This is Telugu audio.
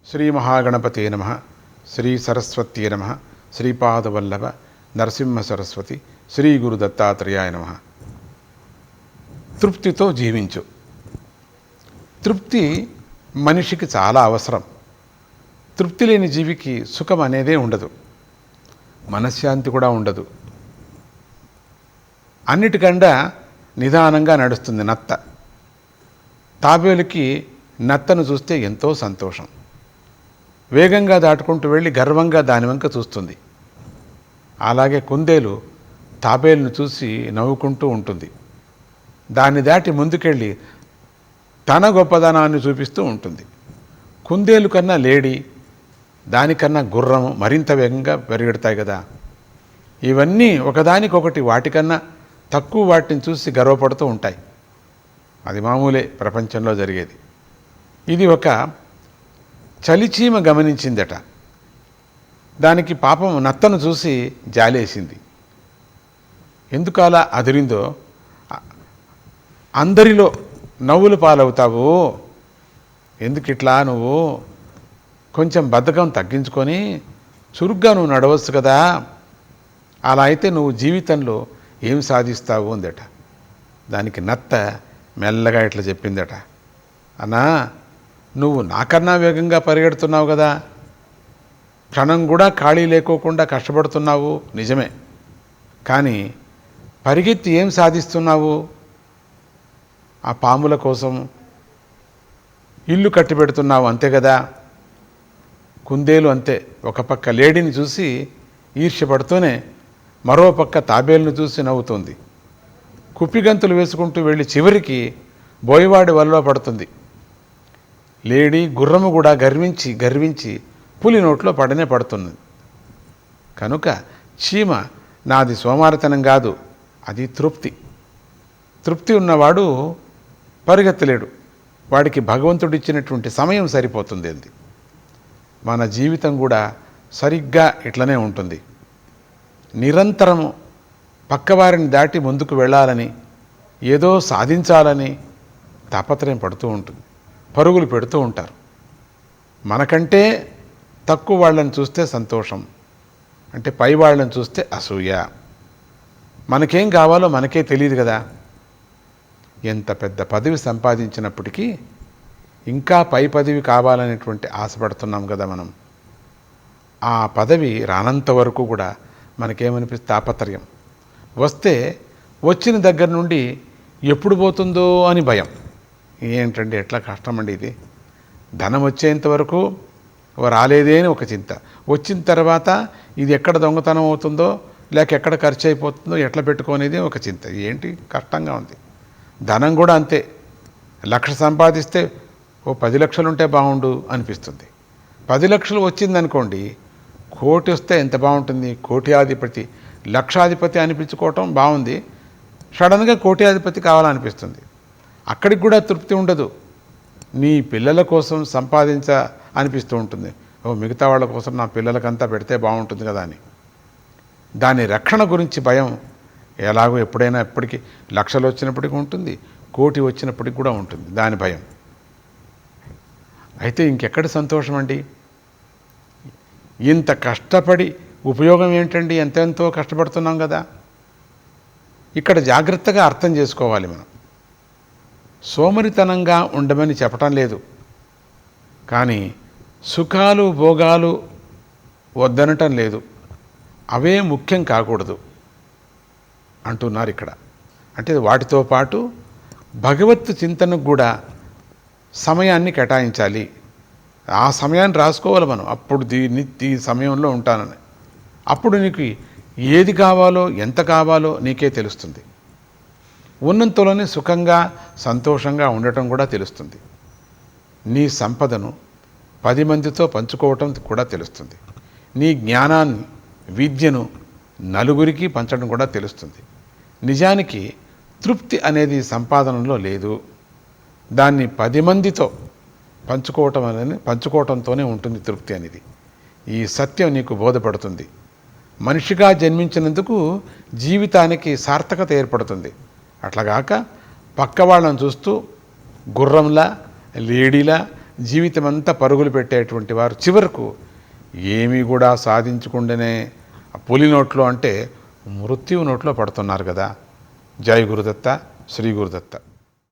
శ్రీ మహాగణపతే నమః. శ్రీ సరస్వత్యే నమః. శ్రీపాదవల్లభ నరసింహ సరస్వతి శ్రీ గురు దత్తాత్రేయాయ నమః. తృప్తితో జీవించు. తృప్తి మనిషికి చాలా అవసరం. తృప్తి లేని జీవికి సుఖం అనేదే ఉండదు, మనశ్శాంతి కూడా ఉండదు. అన్నిటికన్నా నిదానంగా నడుస్తుంది నత్త. తాబేలుకి నత్తను చూస్తే ఎంతో సంతోషం. వేగంగా దాటుకుంటూ వెళ్ళి గర్వంగా దాని వంక చూస్తుంది. అలాగే కుందేలు తాబేలును చూసి నవ్వుకుంటూ ఉంటుంది. దాన్ని దాటి ముందుకెళ్ళి తన గొప్పదనాన్ని చూపిస్తూ ఉంటుంది. కుందేలు కన్నా లేడి, దానికన్నా గుర్రం మరింత వేగంగా పరిగెడతాయి కదా. ఇవన్నీ ఒకదానికొకటి వాటికన్నా తక్కువ వాటిని చూసి గర్వపడుతూ ఉంటాయి. అది మామూలే ప్రపంచంలో జరిగేది. ఇది ఒక చలిచీమ గమనించిందట. దానికి పాపం నత్తను చూసి జాలేసింది. ఎందుకు అలా అదిరిందో, అందరిలో నవ్వులు పాలవుతావు, ఎందుకు ఇట్లా, నువ్వు కొంచెం బద్ధకం తగ్గించుకొని చురుగ్గా నువ్వు నడవచ్చు కదా, అలా అయితే నువ్వు జీవితంలో ఏం సాధిస్తావు అందట. దానికి నత్త మెల్లగా ఇట్లా చెప్పిందట, అన్నా నువ్వు నాకన్నా వేగంగా పరిగెడుతున్నావు కదా, క్షణం కూడా ఖాళీ లేకోకుండా కష్టపడుతున్నావు నిజమే, కానీ పరిగెత్తి ఏం సాధిస్తున్నావు? ఆ పాముల కోసం ఇల్లు కట్టి పెడుతున్నావు అంతే కదా. కుందేలు అంతే, ఒక పక్క లేడీని చూసి ఈర్ష్యపడుతూనే మరో పక్క తాబేలును చూసి నవ్వుతుంది. కుప్పిగంతులు వేసుకుంటూ వెళ్ళి చివరికి బోయవాడి వలలో పడుతుంది. లేడీ గుర్రము కూడా గర్వించి గర్వించి పులి నోట్లో పడనే పడుతుంది. కనుక చీమ నాది సోమారితనం కాదు, అది తృప్తి. తృప్తి ఉన్నవాడు పరిగెత్తలేడు, వాడికి భగవంతుడిచ్చినటువంటి సమయం సరిపోతుంది. అది మన జీవితం కూడా సరిగ్గా ఇట్లనే ఉంటుంది. నిరంతరము పక్కవారిని దాటి ముందుకు వెళ్ళాలని, ఏదో సాధించాలని తాపత్రయం పడుతూ ఉంటుంది, పరుగులు పెడుతూ ఉంటారు. మనకంటే తక్కువ వాళ్ళని చూస్తే సంతోషం, అంటే పై వాళ్ళని చూస్తే అసూయ. మనకేం కావాలో మనకే తెలియదు కదా. ఎంత పెద్ద పదవి సంపాదించినప్పటికీ ఇంకా పై పదవి కావాలనేటువంటి ఆశపడుతున్నాం కదా మనం. ఆ పదవి రానంత వరకు కూడా మనకేమనిపిస్తే తాపత్రయం. వస్తే వచ్చిన దగ్గర నుండి ఎప్పుడు పోతుందో అని భయం. ఏంటండి ఎట్లా కష్టమండి ఇది. ధనం వచ్చేంత వరకు రాలేదే అని ఒక చింత, వచ్చిన తర్వాత ఇది ఎక్కడ దొంగతనం అవుతుందో లేక ఎక్కడ ఖర్చు అయిపోతుందో ఎట్లా పెట్టుకునేది ఒక చింత. ఏంటి కష్టంగా ఉంది. ధనం కూడా అంతే. 1,00,000 సంపాదిస్తే ఓ 10 లక్షలు ఉంటే బాగుండు అనిపిస్తుంది. 10 లక్షలు వచ్చిందనుకోండి, 1,00,00,000 వస్తే ఎంత బాగుంటుంది. కోట్యాధిపతి, లక్షాధిపతి అనిపించుకోవటం బాగుంది. సడన్గా కోట్యాధిపతి కావాలనిపిస్తుంది. అక్కడికి కూడా తృప్తి ఉండదు. నీ పిల్లల కోసం సంపాదించ అనిపిస్తూ ఉంటుంది. ఓ మిగతా వాళ్ళ కోసం నా పిల్లలకంతా పెడితే బాగుంటుంది కదా అని. దాని రక్షణ గురించి భయం ఎలాగో ఎప్పుడైనా ఎప్పటికీ లక్షలు వచ్చినప్పటికీ ఉంటుంది, 1,00,00,000 వచ్చినప్పటికి కూడా ఉంటుంది దాని భయం. అయితే ఇంకెక్కడ సంతోషం అండి. ఇంత కష్టపడి ఉపయోగం ఏంటండి, ఎంతెంతో కష్టపడుతున్నాం కదా. ఇక్కడ జాగ్రత్తగా అర్థం చేసుకోవాలి మనం. సోమరితనంగా ఉండమని చెప్పటం లేదు, కానీ సుఖాలు భోగాలు వద్దనటం లేదు. అవే ముఖ్యం కాకూడదు అంటున్నారు ఇక్కడ. అంటే వాటితో పాటు భగవత్ చింతనకు కూడా సమయాన్ని కేటాయించాలి. ఆ సమయాన్ని రాసుకోవాలి మనం. అప్పుడు ఈ సమయంలో ఉంటానని. అప్పుడు నీకు ఏది కావాలో ఎంత కావాలో నీకే తెలుస్తుంది. ఉన్నంతలోనే సుఖంగా సంతోషంగా ఉండటం కూడా తెలుస్తుంది. నీ సంపదను 10 మందితో పంచుకోవటం కూడా తెలుస్తుంది. నీ జ్ఞానాన్ని, విద్యను నలుగురికి పంచడం కూడా తెలుస్తుంది. నిజానికి తృప్తి అనేది సంపాదనలో లేదు, దాన్ని 10 మందితో పంచుకోవటంతోనే ఉంటుంది తృప్తి అనేది. ఈ సత్యం నీకు బోధపడుతుంది. మనిషిగా జన్మించినందుకు జీవితానికి సార్థకత ఏర్పడుతుంది. అట్లాగాక పక్క వాళ్ళని చూస్తూ గుర్రంలా, లేడీలా, జీవితమంతా పరుగులు పెట్టేటువంటి వారు చివరకు ఏమీ కూడా సాధించకుండానే పులి నోట్లో అంటే మృత్యువు నోట్లో పడుతున్నారు కదా. జై గురుదత్త, శ్రీ గురుదత్త.